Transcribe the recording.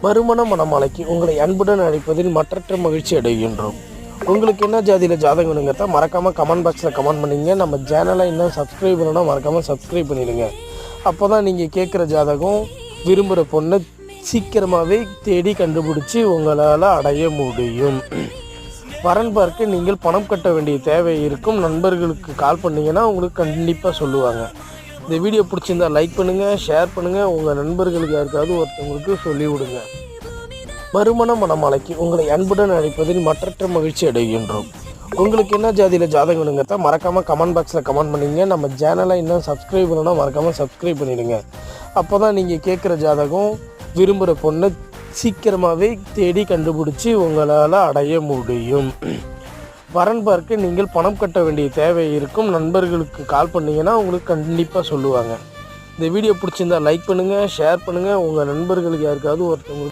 மறுமண மணமாலைக்கு உங்களை அன்புடன் அழைப்பதில் மற்றற்ற மகிழ்ச்சி அடைகின்றோம். உங்களுக்கு என்ன ஜாதியில் ஜாதகம் வேணுங்கிறத மறக்காமல் கமெண்ட் பாக்ஸில் கமெண்ட் பண்ணிங்க. நம்ம சேனலை இன்னும் சப்ஸ்கிரைப் பண்ணணும்னா மறக்காமல் சப்ஸ்கிரைப் பண்ணிடுங்க. அப்போ தான் நீங்கள் கேட்குற ஜாதகம் விரும்புகிற பொண்ணை சீக்கிரமாகவே தேடி கண்டுபிடிச்சி உங்களால் அடைய முடியும். வரன் பார்க்க நீங்கள் பணம் கட்ட வேண்டிய தேவை இருக்கும். நண்பர்களுக்கு கால் பண்ணிங்கன்னா உங்களுக்கு கண்டிப்பாக சொல்லுவாங்க. இந்த வீடியோ பிடிச்சிருந்தால் லைக் பண்ணுங்கள், ஷேர் பண்ணுங்கள், உங்கள் நண்பர்களுக்கு யாருக்காவது ஒருத்தவங்களுக்கு சொல்லிவிடுங்க. மறுமண மணமாலைக்கு உங்களை அன்புடன் அழைப்பதில் மற்றற்ற மகிழ்ச்சி அடைகின்றோம். உங்களுக்கு என்ன ஜாதியில் ஜாதகம் வேணுங்கிறத மறக்காமல் கமெண்ட் பாக்ஸில் கமெண்ட் பண்ணிங்க. நம்ம சேனலை இன்னும் சப்ஸ்கிரைப் பண்ணணும்னா மறக்காமல் சப்ஸ்கிரைப் பண்ணிடுங்க. அப்போ தான் நீங்கள் கேட்குற ஜாதகம் விரும்புகிற பொண்ணை சீக்கிரமாகவே தேடி கண்டுபிடிச்சி உங்களால் அடைய முடியும். வரன் பார்க்க நீங்கள் பணம் கட்ட வேண்டிய தேவை இருக்கும். நண்பர்களுக்கு கால் பண்ணிங்கன்னா உங்களுக்கு கண்டிப்பாக சொல்லுவாங்க. இந்த வீடியோ பிடிச்சிருந்தால் லைக் பண்ணுங்கள், ஷேர் பண்ணுங்கள், உங்கள் நண்பர்களுக்கு யாருக்காவது ஒருத்தவங்களுக்கு